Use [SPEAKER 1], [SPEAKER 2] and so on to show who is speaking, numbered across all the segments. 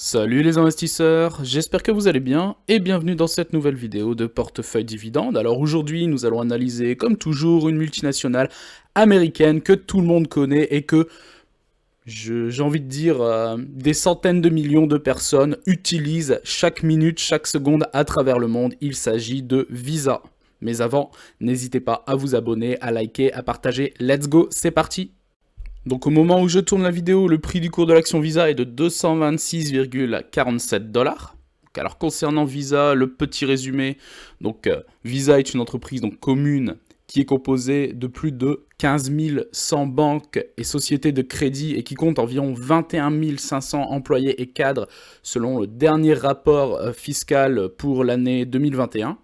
[SPEAKER 1] Salut les investisseurs, j'espère que vous allez bien et bienvenue dans cette nouvelle vidéo de Portefeuille Dividende. Alors aujourd'hui nous allons analyser comme toujours une multinationale américaine que tout le monde connaît et que j'ai envie de dire des centaines de millions de personnes utilisent chaque minute, chaque seconde à travers le monde. Il s'agit de Visa. Mais avant, n'hésitez pas à vous abonner, à liker, à partager. Let's go, c'est parti! Donc au moment où je tourne la vidéo, le prix du cours de l'action Visa est de 226,47 $. Alors concernant Visa, le petit résumé, donc Visa est une entreprise donc commune qui est composée de plus de 15 100 banques et sociétés de crédit et qui compte environ 21 500 employés et cadres selon le dernier rapport fiscal pour l'année 2021.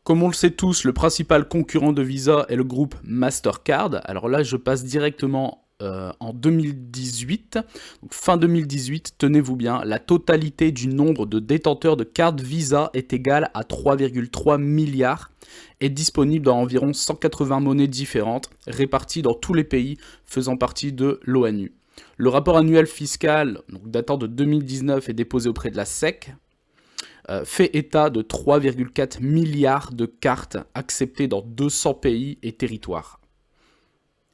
[SPEAKER 1] Comme on le sait tous, le principal concurrent de Visa est le groupe Mastercard. Alors là, je passe directement en 2018. Donc, fin 2018, tenez-vous bien, la totalité du nombre de détenteurs de cartes Visa est égale à 3,3 milliards et disponible dans environ 180 monnaies différentes, réparties dans tous les pays faisant partie de l'ONU. Le rapport annuel fiscal, donc datant de 2019, est déposé auprès de la SEC. Fait état de 3,4 milliards de cartes acceptées dans 200 pays et territoires.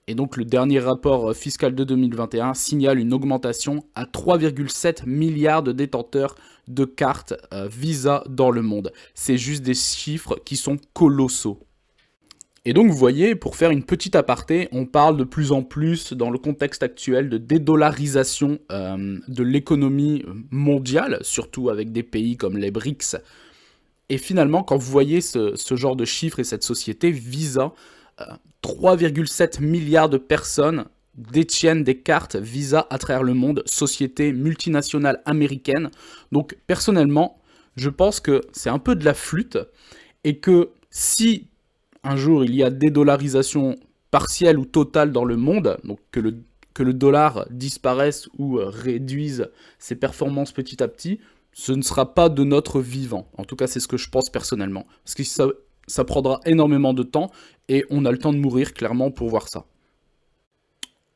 [SPEAKER 1] Et donc le dernier rapport fiscal de 2021 signale une augmentation à 3,7 milliards de détenteurs de cartes Visa dans le monde. C'est juste des chiffres qui sont colossaux. Et donc vous voyez, pour faire une petite aparté, on parle de plus en plus dans le contexte actuel de dédollarisation de l'économie mondiale, surtout avec des pays comme les BRICS. Et finalement, quand vous voyez ce genre de chiffres et cette société, Visa, 3,7 milliards de personnes détiennent des cartes Visa à travers le monde, société multinationale américaine. Donc personnellement, je pense que c'est un peu de la flûte et que si un jour il y a dédollarisation partielle ou totale dans le monde, donc que le dollar disparaisse ou réduise ses performances petit à petit, ce ne sera pas de notre vivant. En tout cas, c'est ce que je pense personnellement. Parce que ça prendra énormément de temps et on a le temps de mourir clairement pour voir ça.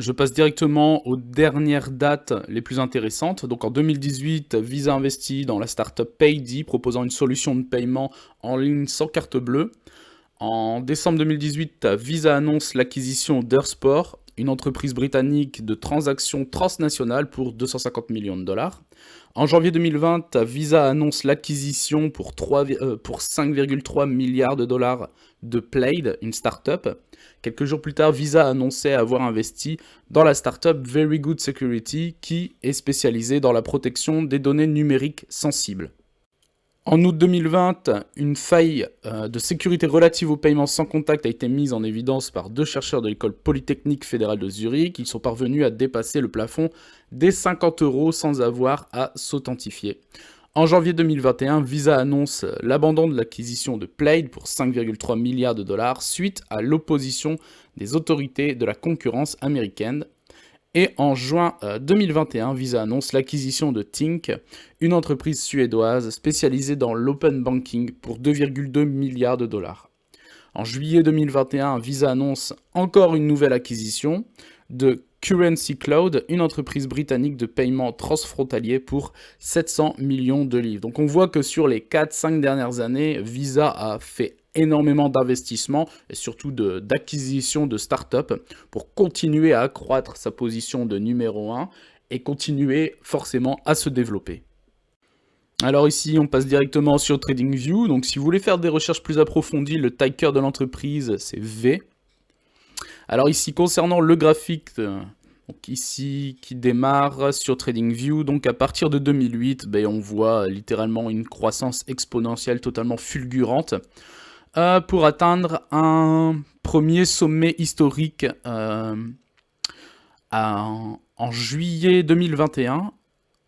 [SPEAKER 1] Je passe directement aux dernières dates les plus intéressantes. Donc en 2018, Visa investit dans la startup Paydi, proposant une solution de paiement en ligne sans carte bleue. En décembre 2018, Visa annonce l'acquisition d'Earthport, une entreprise britannique de transactions transnationales pour 250 millions de dollars. En janvier 2020, Visa annonce l'acquisition pour 5,3 milliards de dollars de Plaid, une start-up. Quelques jours plus tard, Visa annonçait avoir investi dans la start-up Very Good Security, qui est spécialisée dans la protection des données numériques sensibles. En août 2020, une faille de sécurité relative aux paiements sans contact a été mise en évidence par deux chercheurs de l'école polytechnique fédérale de Zurich. Ils sont parvenus à dépasser le plafond des 50 € sans avoir à s'authentifier. En janvier 2021, Visa annonce l'abandon de l'acquisition de Plaid pour 5,3 milliards de dollars suite à l'opposition des autorités de la concurrence américaine. Et en juin 2021, Visa annonce l'acquisition de Tink, une entreprise suédoise spécialisée dans l'open banking pour 2,2 milliards de dollars. En juillet 2021, Visa annonce encore une nouvelle acquisition de Currency Cloud, une entreprise britannique de paiement transfrontalier pour 700 millions de livres. Donc on voit que sur les 4-5 dernières années, Visa a fait énormément d'investissements et surtout d'acquisition de start-up pour continuer à accroître sa position de numéro 1 et continuer forcément à se développer. Alors ici, on passe directement sur TradingView. Donc si vous voulez faire des recherches plus approfondies, le ticker de l'entreprise, c'est V. Alors ici, concernant le graphique, donc ici, qui démarre sur TradingView, donc à partir de 2008, on voit littéralement une croissance exponentielle totalement fulgurante pour atteindre un premier sommet historique en juillet 2021,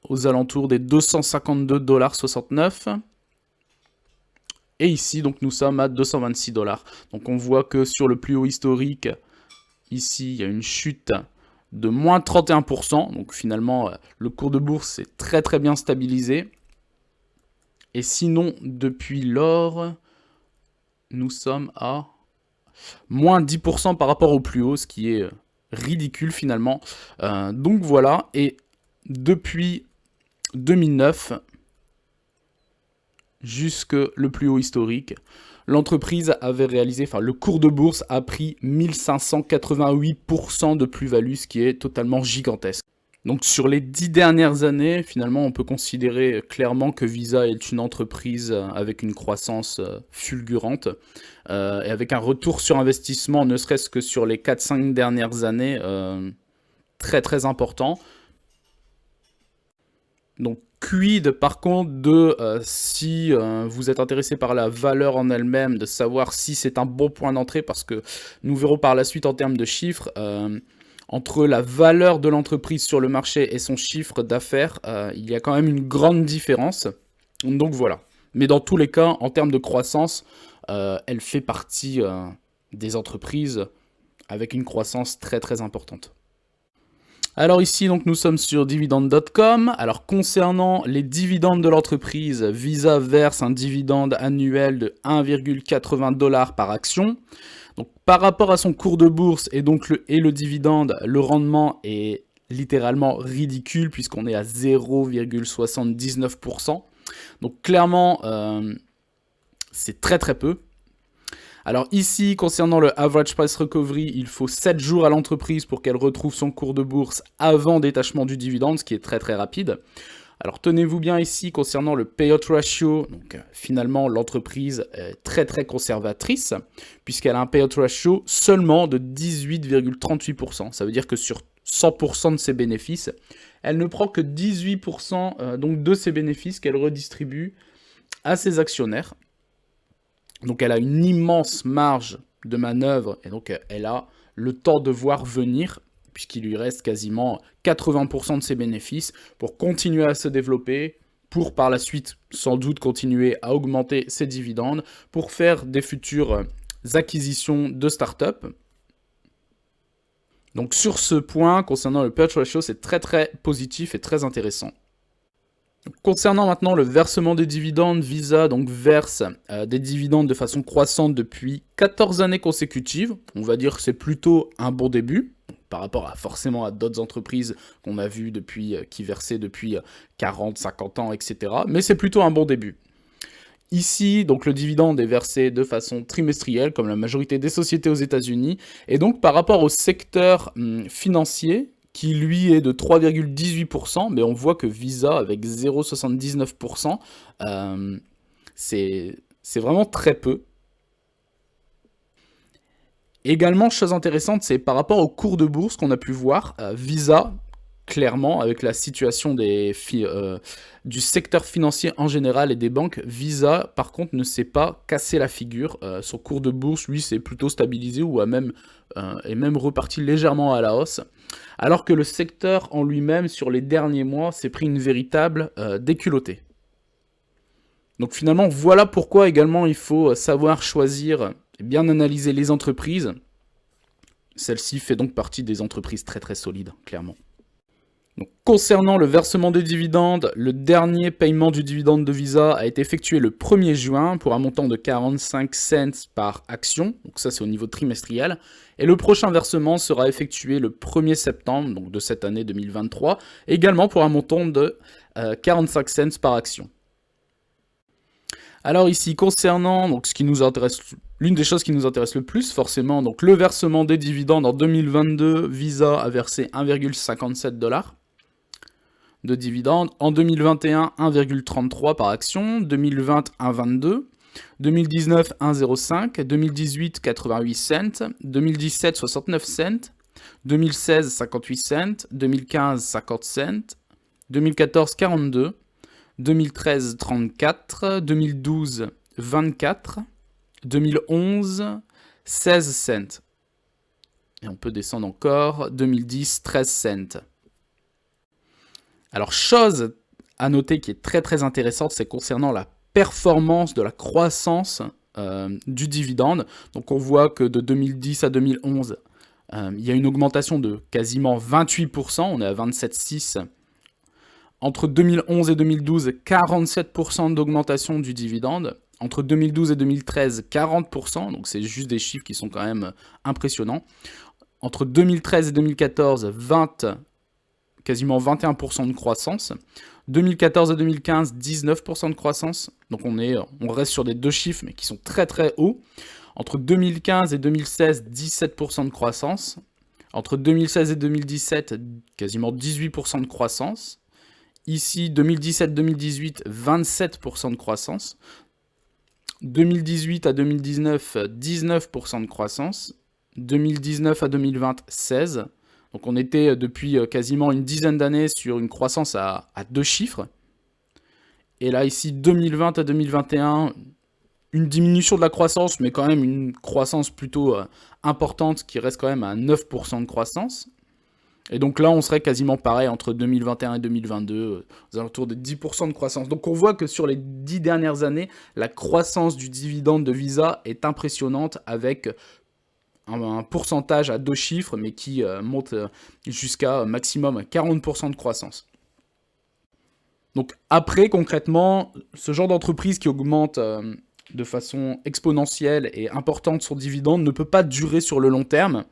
[SPEAKER 1] aux alentours des 252,69 $. Et ici, donc, nous sommes à 226 $. Donc on voit que sur le plus haut historique, ici, il y a une chute de moins 31%. Donc finalement, le cours de bourse est très très bien stabilisé. Et sinon, depuis lors, nous sommes à moins 10% par rapport au plus haut, ce qui est ridicule finalement. Donc voilà, et depuis 2009 jusque le plus haut historique, l'entreprise avait réalisé, le cours de bourse a pris 1588% de plus-value, ce qui est totalement gigantesque. Donc sur les 10 dernières années, finalement, on peut considérer clairement que Visa est une entreprise avec une croissance fulgurante et avec un retour sur investissement, ne serait-ce que sur les 4-5 dernières années, très très important. Donc quid par contre de si vous êtes intéressé par la valeur en elle-même, de savoir si c'est un bon point d'entrée, parce que nous verrons par la suite en termes de chiffres, entre la valeur de l'entreprise sur le marché et son chiffre d'affaires, il y a quand même une grande différence. Donc voilà. Mais dans tous les cas, en termes de croissance, elle fait partie des entreprises avec une croissance très très importante. Alors ici, donc, nous sommes sur dividende.com. Alors concernant les dividendes de l'entreprise, Visa verse un dividende annuel de 1,80 $ par action. Donc par rapport à son cours de bourse et donc le dividende, le rendement est littéralement ridicule puisqu'on est à 0,79%. Donc clairement, c'est très très peu. Alors ici, concernant le average price recovery, il faut 7 jours à l'entreprise pour qu'elle retrouve son cours de bourse avant détachement du dividende, ce qui est très très rapide. Alors tenez-vous bien ici, concernant le payout ratio, donc finalement l'entreprise est très très conservatrice, puisqu'elle a un payout ratio seulement de 18,38%. Ça veut dire que sur 100% de ses bénéfices, elle ne prend que 18% donc de ses bénéfices qu'elle redistribue à ses actionnaires. Donc elle a une immense marge de manœuvre et donc elle a le temps de voir venir puisqu'il lui reste quasiment 80% de ses bénéfices pour continuer à se développer, pour par la suite sans doute continuer à augmenter ses dividendes, pour faire des futures acquisitions de start-up. Donc sur ce point, concernant le payout ratio, c'est très très positif et très intéressant. Concernant maintenant le versement des dividendes, Visa donc verse des dividendes de façon croissante depuis 14 années consécutives. On va dire que c'est plutôt un bon début, par rapport forcément à d'autres entreprises qu'on a vues qui versaient depuis 40, 50 ans, etc. Mais c'est plutôt un bon début. Ici, donc le dividende est versé de façon trimestrielle, comme la majorité des sociétés aux États-Unis. Et donc par rapport au secteur financier, qui lui est de 3,18%, mais on voit que Visa, avec 0,79%, c'est vraiment très peu. Également, chose intéressante, c'est par rapport au cours de bourse qu'on a pu voir, Visa, clairement, avec la situation du secteur financier en général et des banques, Visa, par contre, ne s'est pas cassé la figure. Son cours de bourse, lui, s'est plutôt stabilisé ou est même reparti légèrement à la hausse. Alors que le secteur en lui-même, sur les derniers mois, s'est pris une véritable déculottée. Donc finalement, voilà pourquoi également il faut savoir choisir et bien analyser les entreprises. Celle-ci fait donc partie des entreprises très très solides, clairement. Donc, concernant le versement des dividendes, le dernier paiement du dividende de Visa a été effectué le 1er juin pour un montant de 45 cents par action, donc ça c'est au niveau trimestriel, et le prochain versement sera effectué le 1er septembre donc de cette année 2023, également pour un montant de 45 cents par action. Alors ici, concernant donc, l'une des choses qui nous intéresse le plus, forcément, donc le versement des dividendes en 2022, Visa a versé 1,57 $ de dividendes. En 2021, 1,33 par action. 2020, 1,22. 2019, 1,05. 2018, 88 cents. 2017, 69 cents. 2016, 58 cents. 2015, 50 cents. 2014, 42. 2013, 34. 2012, 24. 2011, 16 cents. Et on peut descendre encore. 2010, 13 cents. Alors, chose à noter qui est très très intéressante, c'est concernant la performance de la croissance du dividende. Donc on voit que de 2010 à 2011, il y a une augmentation de quasiment 28%, on est à 27,6. Entre 2011 et 2012, 47% d'augmentation du dividende. Entre 2012 et 2013, 40%, donc c'est juste des chiffres qui sont quand même impressionnants. Entre 2013 et 2014, quasiment 21% de croissance. 2014 à 2015, 19% de croissance. Donc on reste sur des deux chiffres, mais qui sont très très hauts. Entre 2015 et 2016, 17% de croissance. Entre 2016 et 2017, quasiment 18% de croissance. Ici, 2017-2018, 27% de croissance. 2018 à 2019, 19% de croissance. 2019 à 2020, 16%. Donc on était depuis quasiment une dizaine d'années sur une croissance à deux chiffres. Et là, ici, 2020 à 2021, une diminution de la croissance, mais quand même une croissance plutôt importante qui reste quand même à 9% de croissance. Et donc là, on serait quasiment pareil entre 2021 et 2022, aux alentours de 10% de croissance. Donc on voit que sur les 10 dernières années, la croissance du dividende de Visa est impressionnante avec un pourcentage à deux chiffres, mais qui monte jusqu'à maximum 40% de croissance. Donc après, concrètement, ce genre d'entreprise qui augmente de façon exponentielle et importante son dividende ne peut pas durer sur le long terme.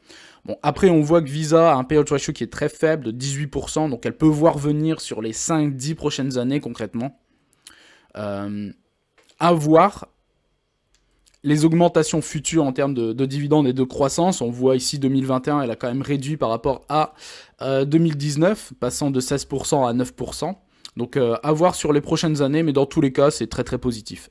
[SPEAKER 1] Bon, après, on voit que Visa a un payout ratio qui est très faible, de 18%, donc elle peut voir venir sur les 5-10 prochaines années, concrètement. À voir les augmentations futures en termes de dividendes et de croissance. On voit ici 2021, elle a quand même réduit par rapport à 2019, passant de 16% à 9%. Donc à voir sur les prochaines années, mais dans tous les cas, c'est très très positif.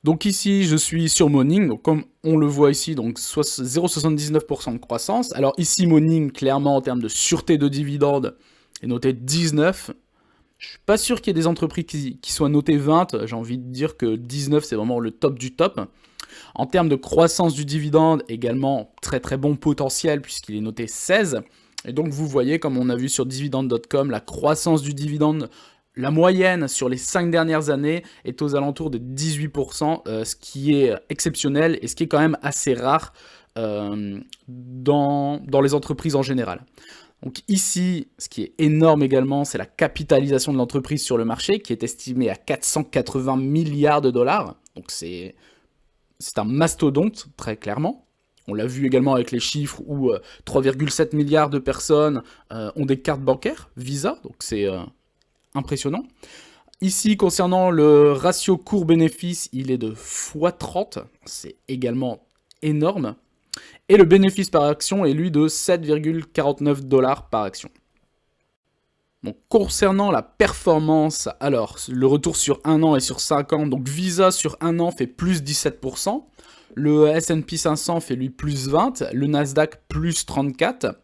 [SPEAKER 1] Donc ici, je suis sur Morning, donc comme on le voit ici, donc 0,79% de croissance. Alors ici, Morning, clairement, en termes de sûreté de dividendes, est noté 19. Je suis pas sûr qu'il y ait des entreprises qui soient notées 20. J'ai envie de dire que 19, c'est vraiment le top du top. En termes de croissance du dividende, également très très bon potentiel puisqu'il est noté 16. Et donc vous voyez, comme on a vu sur dividende.com, la croissance du dividende, la moyenne sur les 5 dernières années est aux alentours de 18%, ce qui est exceptionnel et ce qui est quand même assez rare dans les entreprises en général. Donc ici, ce qui est énorme également, c'est la capitalisation de l'entreprise sur le marché, qui est estimée à 480 milliards de dollars. Donc c'est un mastodonte, très clairement. On l'a vu également avec les chiffres où 3,7 milliards de personnes ont des cartes bancaires Visa, donc c'est impressionnant. Ici, concernant le ratio cours-bénéfice, il est de x30, c'est également énorme. Et le bénéfice par action est lui de 7,49 $ par action. Donc concernant la performance, alors le retour sur 1 an et sur 5 ans, donc Visa sur 1 an fait plus 17%, le S&P 500 fait lui plus 20%, le Nasdaq plus 34%,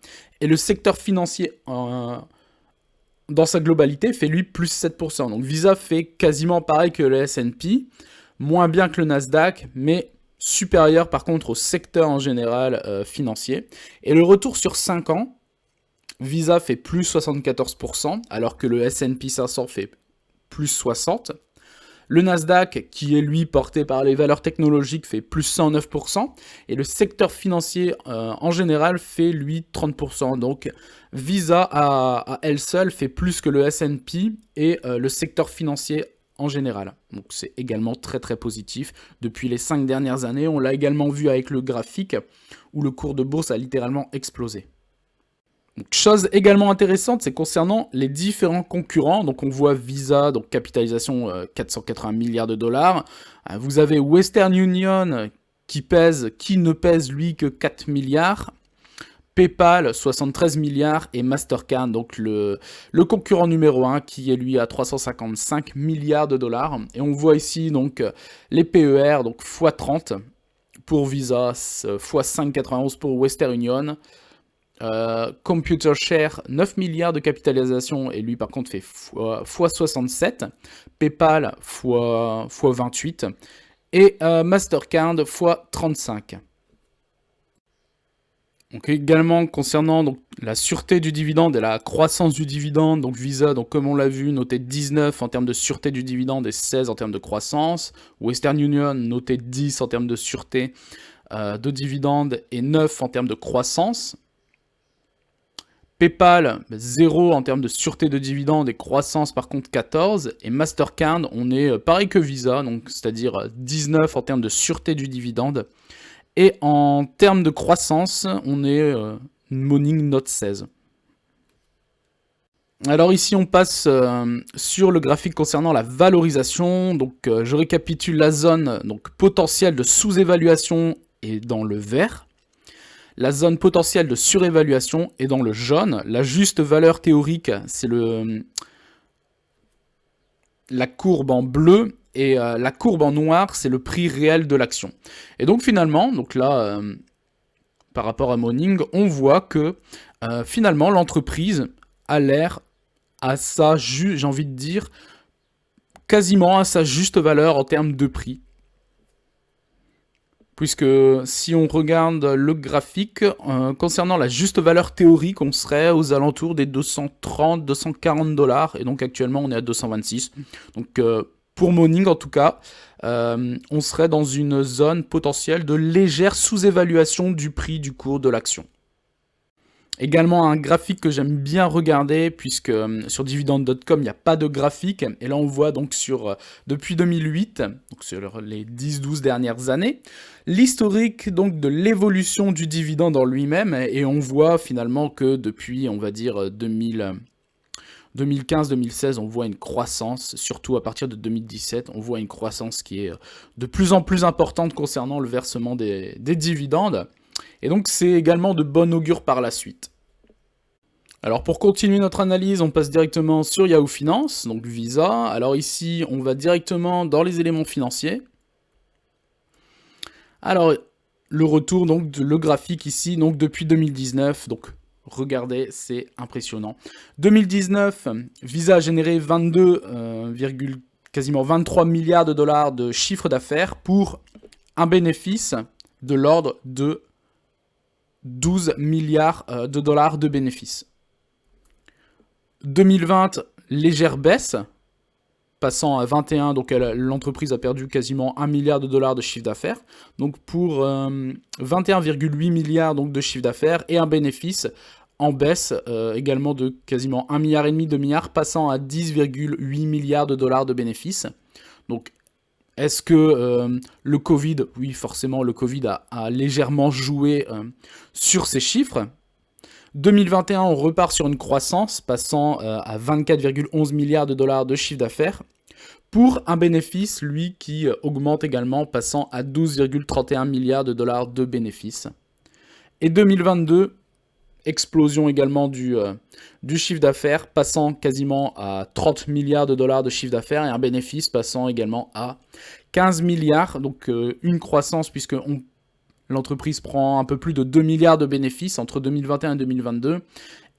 [SPEAKER 1] et le secteur financier dans sa globalité fait lui plus 7%. Donc Visa fait quasiment pareil que le S&P, moins bien que le Nasdaq, mais supérieur par contre au secteur en général financier. Et le retour sur 5 ans, Visa fait plus 74%, alors que le S&P 500 fait plus 60%. Le Nasdaq, qui est lui porté par les valeurs technologiques, fait plus 109%. Et le secteur financier en général fait lui 30%. Donc Visa à elle seule fait plus que le S&P et le secteur financier en général. Donc c'est également très très positif. Depuis les 5 dernières années, on l'a également vu avec le graphique où le cours de bourse a littéralement explosé. Donc, chose également intéressante, c'est concernant les différents concurrents. Donc on voit Visa, donc capitalisation 480 milliards de dollars. Vous avez Western Union qui ne pèse lui que 4 milliards. PayPal, 73 milliards, et Mastercard, donc le concurrent numéro 1, qui est lui à 355 milliards de dollars. Et on voit ici donc les PER, donc x30 pour Visa, x5,91 pour Western Union. Computer Share, 9 milliards de capitalisation, et lui par contre fait x67. PayPal, x28. Et Mastercard, x35. Donc également concernant donc, la sûreté du dividende et la croissance du dividende, donc Visa, donc comme on l'a vu, noté 19 en termes de sûreté du dividende et 16 en termes de croissance. Western Union, noté 10 en termes de sûreté de dividende et 9 en termes de croissance. PayPal, 0 en termes de sûreté de dividende et croissance par contre 14. Et Mastercard, on est pareil que Visa, donc c'est-à-dire 19 en termes de sûreté du dividende. Et en termes de croissance, on est une Morning Note 16. Alors ici, on passe sur le graphique concernant la valorisation. Donc, je récapitule la zone donc, potentielle de sous-évaluation est dans le vert. La zone potentielle de surévaluation est dans le jaune. La juste valeur théorique, c'est la courbe en bleu. Et la courbe en noir, c'est le prix réel de l'action. Et donc finalement, donc là, par rapport à Morning, on voit que finalement, l'entreprise a l'air à sa, j'ai envie de dire, quasiment à sa juste valeur en termes de prix. Puisque si on regarde le graphique, concernant la juste valeur théorique, on serait aux alentours des 230-240 $, et donc actuellement on est à 226. Donc pour Morning en tout cas, on serait dans une zone potentielle de légère sous-évaluation du prix du cours de l'action. Également un graphique que j'aime bien regarder, puisque sur dividende.com il n'y a pas de graphique, et là on voit donc depuis 2008, donc sur les 10-12 dernières années, l'historique donc de l'évolution du dividende en lui-même, et on voit finalement que depuis, on va dire, 2015-2016, on voit une croissance, surtout à partir de 2017, on voit une croissance qui est de plus en plus importante concernant le versement des dividendes. Et donc c'est également de bon augure par la suite. Alors pour continuer notre analyse, on passe directement sur Yahoo Finance, donc Visa. Alors ici, on va directement dans les éléments financiers. Alors le retour, donc le graphique ici, donc depuis 2019, donc regardez, c'est impressionnant. 2019, Visa a généré quasiment 23 milliards de dollars de chiffre d'affaires pour un bénéfice de l'ordre de 12 milliards de dollars de bénéfices. 2020, légère baisse, passant à 21, donc l'entreprise a perdu quasiment 1 milliard de dollars de chiffre d'affaires, donc pour 21,8 milliards donc, de chiffre d'affaires et un bénéfice en baisse également de quasiment 1,5 milliard, 2 milliards, passant à 10,8 milliards de dollars de bénéfices. Donc est-ce que le Covid, oui forcément le Covid a légèrement joué sur ces chiffres. 2021, on repart sur une croissance, passant à 24,11 milliards de dollars de chiffre d'affaires, pour un bénéfice, lui, qui augmente également, passant à 12,31 milliards de dollars de bénéfices. Et 2022, explosion également du chiffre d'affaires, passant quasiment à 30 milliards de dollars de chiffre d'affaires, et un bénéfice passant également à 15 milliards, donc une croissance, puisque l'entreprise prend un peu plus de 2 milliards de bénéfices entre 2021 et 2022.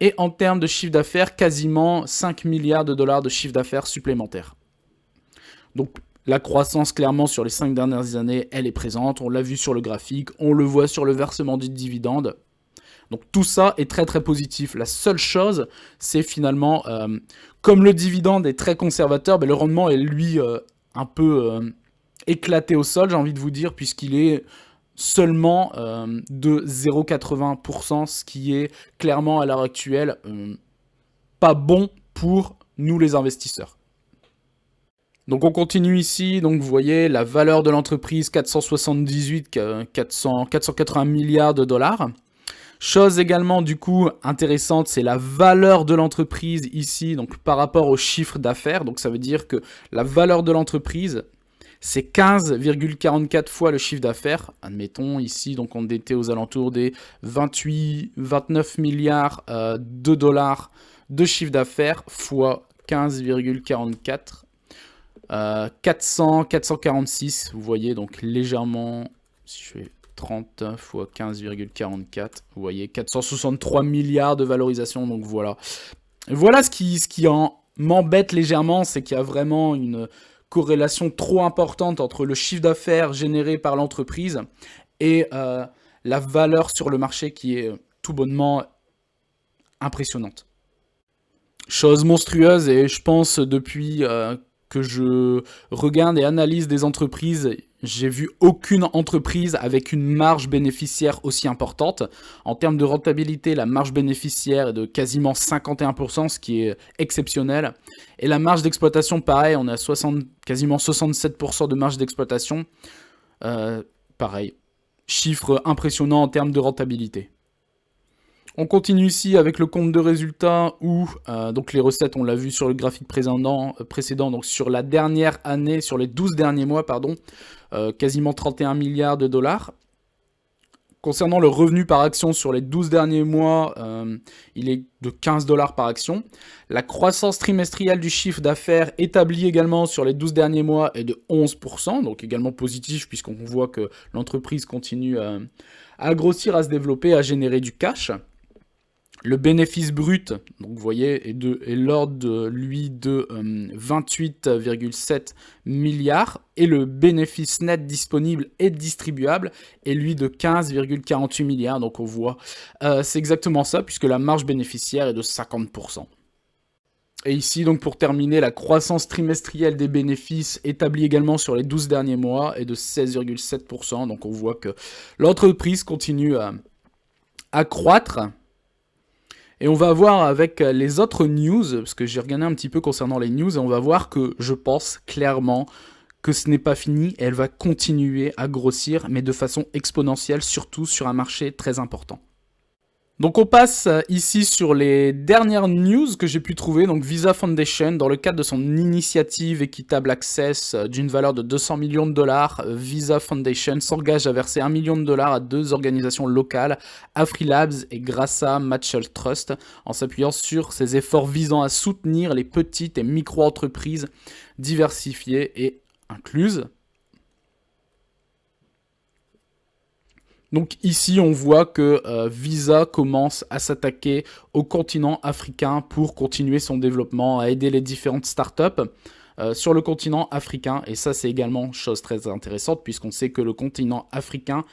[SPEAKER 1] Et en termes de chiffre d'affaires, quasiment 5 milliards de dollars de chiffre d'affaires supplémentaires. Donc la croissance, clairement, sur les 5 dernières années, elle est présente. On l'a vu sur le graphique, on le voit sur le versement du dividende. Donc tout ça est très très positif. La seule chose, c'est finalement, comme le dividende est très conservateur, le rendement est lui un peu éclaté au sol, j'ai envie de vous dire, puisqu'il est seulement de 0,80%, ce qui est clairement à l'heure actuelle pas bon pour nous les investisseurs. Donc on continue ici, donc vous voyez la valeur de l'entreprise 480 milliards de dollars. Chose également du coup intéressante, c'est la valeur de l'entreprise ici, donc par rapport au chiffre d'affaires. Donc ça veut dire que la valeur de l'entreprise, c'est 15,44 fois le chiffre d'affaires. Admettons ici, donc on était aux alentours des 29 milliards de dollars de chiffre d'affaires fois 15,44. 446, vous voyez, donc légèrement, si je fais 30 fois 15,44, vous voyez, 463 milliards de valorisation, donc voilà. Voilà ce qui m'embête légèrement, c'est qu'il y a vraiment une corrélation trop importante entre le chiffre d'affaires généré par l'entreprise et la valeur sur le marché qui est tout bonnement impressionnante. Chose monstrueuse, et je pense depuis que je regarde et analyse des entreprises, j'ai vu aucune entreprise avec une marge bénéficiaire aussi importante. En termes de rentabilité, la marge bénéficiaire est de quasiment 51%, ce qui est exceptionnel. Et la marge d'exploitation, pareil, on est à quasiment 67% de marge d'exploitation. Pareil, chiffre impressionnant en termes de rentabilité. On continue ici avec le compte de résultats où donc les recettes, on l'a vu sur le graphique précédent, donc sur la dernière année, sur les 12 derniers mois, pardon, quasiment 31 milliards de dollars. Concernant le revenu par action sur les 12 derniers mois, il est de 15 dollars par action. La croissance trimestrielle du chiffre d'affaires établi également sur les 12 derniers mois est de 11%, donc également positif puisqu'on voit que l'entreprise continue à grossir, à se développer, à générer du cash. Le bénéfice brut, donc vous voyez, est l'ordre lui de 28,7 milliards et le bénéfice net disponible et distribuable est lui de 15,48 milliards. Donc on voit, c'est exactement ça puisque la marge bénéficiaire est de 50%. Et ici, donc pour terminer, la croissance trimestrielle des bénéfices établie également sur les 12 derniers mois est de 16,7%. Donc on voit que l'entreprise continue à croître. Et on va voir avec les autres news, parce que j'ai regardé un petit peu concernant les news, et on va voir que je pense clairement que ce n'est pas fini, et elle va continuer à grossir, mais de façon exponentielle, surtout sur un marché très important. Donc on passe ici sur les dernières news que j'ai pu trouver. Donc Visa Foundation, dans le cadre de son initiative Équitable Access d'une valeur de 200 millions de dollars, Visa Foundation s'engage à verser 1 million de dollars à 2 organisations locales, AfriLabs et Grassa Matchel Trust, en s'appuyant sur ses efforts visant à soutenir les petites et micro-entreprises diversifiées et incluses. Donc ici, on voit que Visa commence à s'attaquer au continent africain pour continuer son développement, à aider les différentes startups sur le continent africain. Et ça, c'est également chose très intéressante puisqu'on sait que le continent africain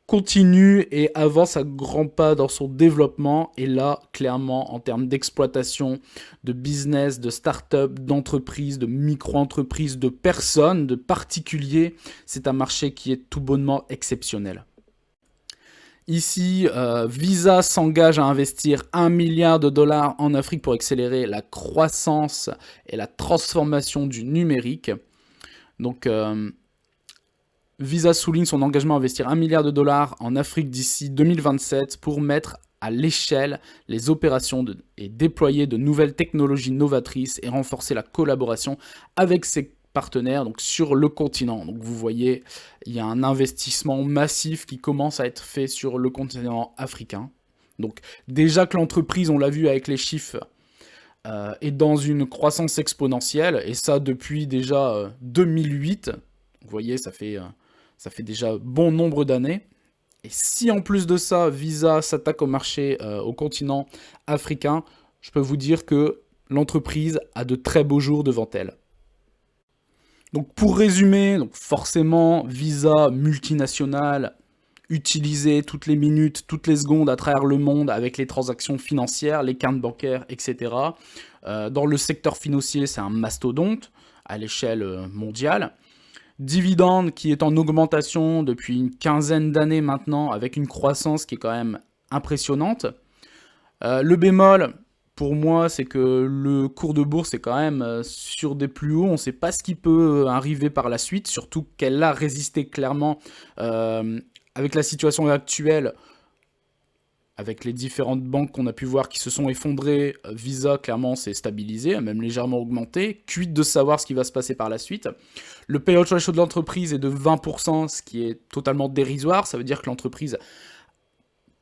[SPEAKER 1] continue et avance à grands pas dans son développement. Et là, clairement, en termes d'exploitation, de business, de start-up, d'entreprise, de micro-entreprise, de personnes, de particuliers, c'est un marché qui est tout bonnement exceptionnel. Ici, Visa s'engage à investir 1 milliard de dollars en Afrique pour accélérer la croissance et la transformation du numérique. Donc, Visa souligne son engagement à investir 1 milliard de dollars en Afrique d'ici 2027 pour mettre à l'échelle les opérations et déployer de nouvelles technologies novatrices et renforcer la collaboration avec ses partenaires donc sur le continent. Donc vous voyez, il y a un investissement massif qui commence à être fait sur le continent africain. Donc déjà que l'entreprise, on l'a vu avec les chiffres, est dans une croissance exponentielle, et ça depuis déjà 2008. Vous voyez, ça fait déjà bon nombre d'années. Et si en plus de ça, Visa s'attaque au marché, au continent africain, je peux vous dire que l'entreprise a de très beaux jours devant elle. Donc pour résumer, donc forcément, Visa multinationale, utilisée toutes les minutes, toutes les secondes à travers le monde avec les transactions financières, les cartes bancaires, etc. Dans le secteur financier, c'est un mastodonte à l'échelle mondiale. Dividende qui est en augmentation depuis une quinzaine d'années maintenant, avec une croissance qui est quand même impressionnante. Le bémol, pour moi, c'est que le cours de bourse est quand même sur des plus hauts. On ne sait pas ce qui peut arriver par la suite, surtout qu'elle a résisté clairement avec la situation actuelle, avec les différentes banques qu'on a pu voir qui se sont effondrées. Visa, clairement, s'est stabilisé, a même légèrement augmenté. Quid de savoir ce qui va se passer par la suite. Le payout ratio de l'entreprise est de 20%, ce qui est totalement dérisoire. Ça veut dire que l'entreprise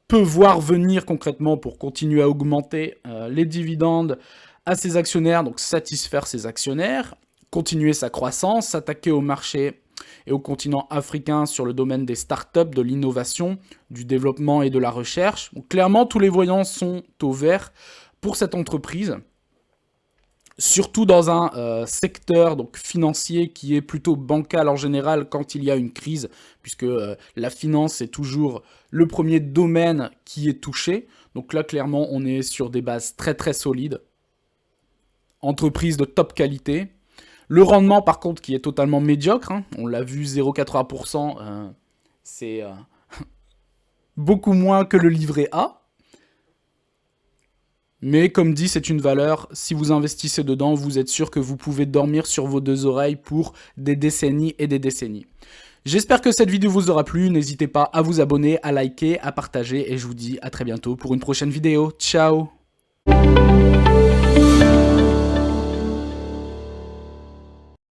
[SPEAKER 1] peut voir venir concrètement pour continuer à augmenter les dividendes à ses actionnaires, donc satisfaire ses actionnaires, continuer sa croissance, s'attaquer au marché et au continent africain sur le domaine des startups, de l'innovation, du développement et de la recherche. Donc, clairement, tous les voyants sont au vert pour cette entreprise, surtout dans un secteur donc, financier qui est plutôt bancal en général quand il y a une crise, puisque la finance est toujours le premier domaine qui est touché. Donc là, clairement, on est sur des bases très très solides. Entreprise de top qualité. Le rendement, par contre, qui est totalement médiocre. Hein. On l'a vu, 0,80%, c'est beaucoup moins que le livret A. Mais comme dit, c'est une valeur, si vous investissez dedans, vous êtes sûr que vous pouvez dormir sur vos deux oreilles pour des décennies et des décennies. J'espère que cette vidéo vous aura plu, n'hésitez pas à vous abonner, à liker, à partager et je vous dis à très bientôt pour une prochaine vidéo. Ciao!